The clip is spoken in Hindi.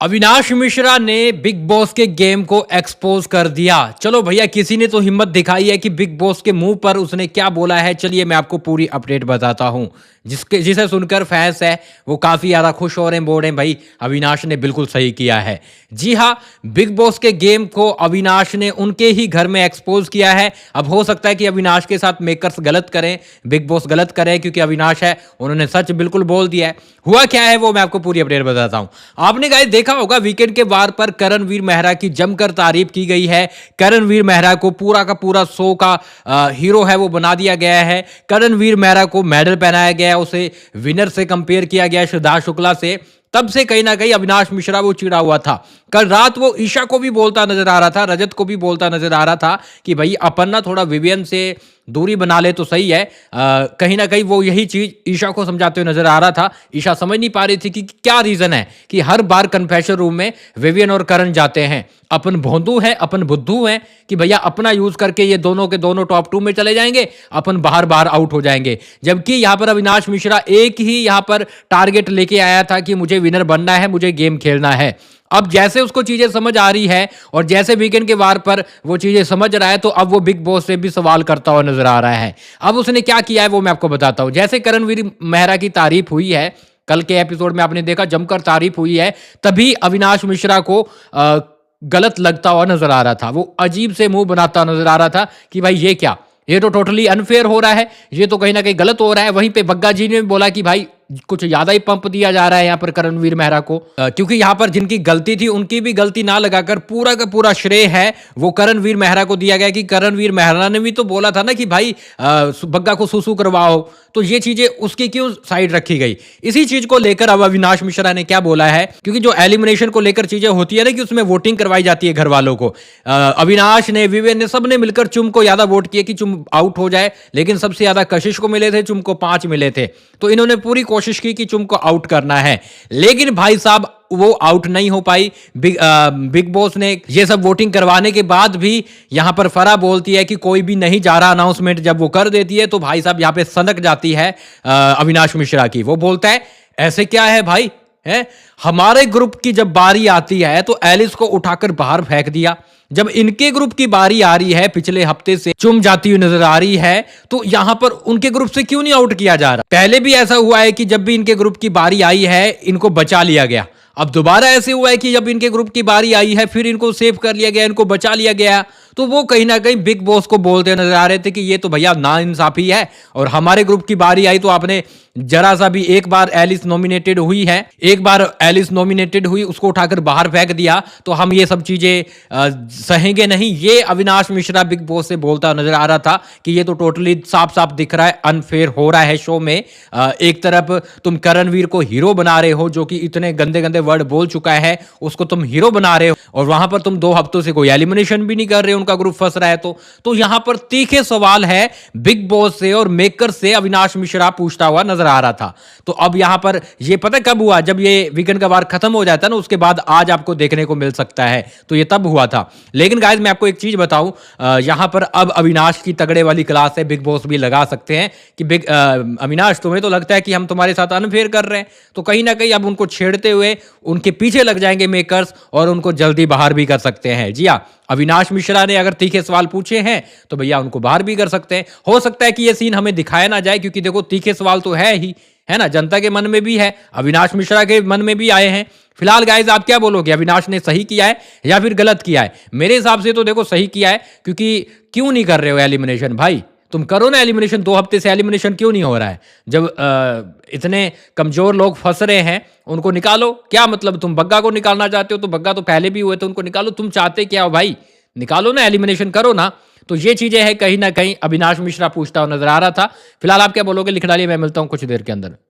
अविनाश मिश्रा ने बिग बॉस के गेम को एक्सपोज कर दिया। चलो भैया, किसी ने तो हिम्मत दिखाई है कि बिग बॉस के मुंह पर उसने क्या बोला है। चलिए मैं आपको पूरी अपडेट बताता हूं, जिसे सुनकर फैंस है वो काफी ज्यादा खुश हो रहे हैं, बोल रहे हैं भाई अविनाश ने बिल्कुल सही किया है। जी हाँ, बिग बॉस के गेम को अविनाश ने उनके ही घर में एक्सपोज किया है। अब हो सकता है कि अविनाश के साथ मेकर्स गलत करें, बिग बॉस गलत करें, क्योंकि अविनाश है उन्होंने सच बिल्कुल बोल दिया है। हुआ क्या है वो मैं आपको पूरी अपडेट बताता हूं। आपने गाइस देखा होगा वीकेंड के वार पर करणवीर मेहरा की जमकर तारीफ की गई है। करणवीर मेहरा को पूरा का पूरा शो का हीरो है वो बना दिया गया है। करणवीर मेहरा को मेडल पहनाया गया, उसे विनर से कंपेयर किया गया, सिद्धार्थ शुक्ला से। तब से कहीं ना कहीं अविनाश मिश्रा वो चिड़ा हुआ था। कल रात वो ईशा को भी बोलता नजर आ रहा था, रजत को भी बोलता नजर आ रहा था कि भाई अपन ना थोड़ा विवियन से दूरी बना ले तो सही है। कहीं ना कहीं वो यही चीज ईशा को समझाते हुए नजर आ रहा था। ईशा समझ नहीं पा रही थी कि क्या रीजन है कि हर बार कन्फेशन रूम में विवियन और करण जाते हैं। अपन भोंदू है, अपन बुद्धू है कि भैया अपना यूज करके ये दोनों के दोनों टॉप 2 में चले जाएंगे, अपन बाहर बाहर आउट हो जाएंगे। जबकि यहां पर अविनाश मिश्रा एक ही यहां पर टारगेट लेके आया था कि मुझे विनर बनना है, मुझे गेम खेलना है। अब जैसे उसको चीजें समझ आ रही है और जैसे वीकेंड के वार पर वो चीजें समझ रहा है, तो अब वो बिग बॉस से भी सवाल करता हुआ नजर आ रहा है। अब उसने क्या किया है वो मैं आपको बताता हूं। जैसे करणवीर मेहरा की तारीफ हुई है, कल के एपिसोड में आपने देखा जमकर तारीफ हुई है, तभी अविनाश मिश्रा को गलत लगता हुआ नजर आ रहा था। वो अजीब से मुंह बनाता नजर आ रहा था कि भाई ये क्या, ये तो टोटली अनफेयर हो रहा है, ये तो कहीं ना कहीं गलत हो रहा है। वहीं पे बग्गा जी ने बोला कि भाई कुछ ज्यादा ही पंप दिया जा रहा है यहाँ पर करणवीर मेहरा को, क्योंकि यहाँ पर जिनकी गलती थी उनकी भी गलती ना लगाकर पूरा का पूरा श्रेय है वो करणवीर मेहरा को दिया गया कि करणवीर मेहरा ने भी तो बोला था ना कि भाई बग्गा को सुसु करवाओ, तो ये चीजें उसकी क्यों साइड रखी गई। इसी चीज को लेकर अब अविनाश मिश्रा ने क्या बोला है, क्योंकि जो एलिमिनेशन को लेकर चीजें होती है ना कि उसमें वोटिंग करवाई जाती है घर वालों को। अविनाश ने, विवेन ने, सबने मिलकर चुम को ज्यादा वोट किए कि चुम आउट हो जाए, लेकिन सबसे ज्यादा कशिश को मिले थे, चुम को 5 मिले थे। तो इन्होंने पूरी कोशिश की कि चुम को आउट करना है, लेकिन भाई साहब वो आउट नहीं हो पाई। बिग बॉस ने ये सब वोटिंग करवाने के बाद भी यहां पर फरा बोलती है कि कोई भी नहीं जा रहा, अनाउंसमेंट जब वो कर देती है तो भाई साहब यहां पे सनक जाती है अविनाश मिश्रा की। वो बोलता है ऐसे क्या है भाई, है हमारे ग्रुप की जब बारी आती है तो एलिस को उठाकर बाहर फेंक दिया, जब इनके ग्रुप की बारी आ रही है पिछले हफ्ते से चुम जाती हुई नजर आ रही है, तो यहां पर उनके ग्रुप से क्यों नहीं आउट किया जा रहा। पहले भी ऐसा हुआ है कि जब भी इनके ग्रुप की बारी आई है इनको बचा लिया गया। अब दोबारा ऐसे हुआ है कि जब इनके ग्रुप की बारी आई है फिर इनको सेव कर लिया गया, इनको बचा लिया गया। तो वो कहीं ना कहीं बिग बॉस को बोलते नजर आ रहे थे कि ये तो भैया नाइंसाफी है, और हमारे ग्रुप की बारी आई तो आपने जरा सा भी, एक बार एलिस नॉमिनेटेड हुई है, एक बार एलिस नॉमिनेटेड हुई उसको उठाकर बाहर फेंक दिया, तो हम ये सब चीजें सहेंगे नहीं। ये अविनाश मिश्रा बिग बॉस से बोलता नजर आ रहा था कि ये तो टोटली साफ साफ दिख रहा है अनफेयर हो रहा है शो में। एक तरफ तुम करणवीर को हीरो बना रहे हो जो कि इतने गंदे गंदे वर्ड बोल चुका है, उसको तुम हीरो बना रहे हो, और वहां पर तुम 2 हफ्तों से कोई एलिमिनेशन भी नहीं कर रहे हो, उनका ग्रुप फंस रहा है। तो यहां पर तीखे सवाल है बिग बॉस से और मेकर से अविनाश मिश्रा पूछता हुआ नजर आ रहा था। तो अब यहां पर ये पता कब हुआ, जब ये वीकेंड का वार खत्म हो जाता है ना, उसके बाद आज आपको देखने को मिल सकता है, तो ये तब हुआ था। लेकिन गाइस मैं आपको एक चीज बताऊं, यहां पर अब अविनाश की तगड़े वाली क्लास है, बिग बॉस भी लगा सकते हैं कि अविनाश तुम्हें तो लगता है कि हम तुम्हारे साथ अनफेयर कर रहे हैं, तो कहीं ना कहीं अब उनको छेड़ते हुए उनके पीछे लग जाएंगे मेकर्स और उनको जल्दी बाहर भी कर सकते हैं। जी हाँ, अविनाश मिश्रा ने अगर तीखे सवाल पूछे हैं तो भैया उनको बाहर भी कर सकते हैं। हो सकता है कि ये सीन हमें दिखाया ना जाए, क्योंकि देखो तीखे सवाल तो है ही, है ना, जनता के मन में भी है, अविनाश मिश्रा के मन में भी आए हैं। फिलहाल गाइज आप क्या बोलोगे, अविनाश ने सही किया है या फिर गलत किया है? मेरे हिसाब से तो देखो सही किया है, क्योंकि क्यों नहीं कर रहे हो एलिमिनेशन भाई, तुम करो ना एलिमिनेशन। 2 हफ्ते से एलिमिनेशन क्यों नहीं हो रहा है? जब इतने कमजोर लोग फंस रहे हैं उनको निकालो। क्या मतलब तुम बग्गा को निकालना चाहते हो, तो बग्गा तो पहले भी हुए थे, उनको निकालो। तुम चाहते क्या हो भाई, निकालो ना, एलिमिनेशन करो ना। तो ये चीजें हैं कहीं ना कहीं अविनाश मिश्रा पूछता हुआ नजर आ रहा था। फिलहाल आप क्या बोलोगे लिख डालिए, मैं मिलता हूं कुछ देर के अंदर।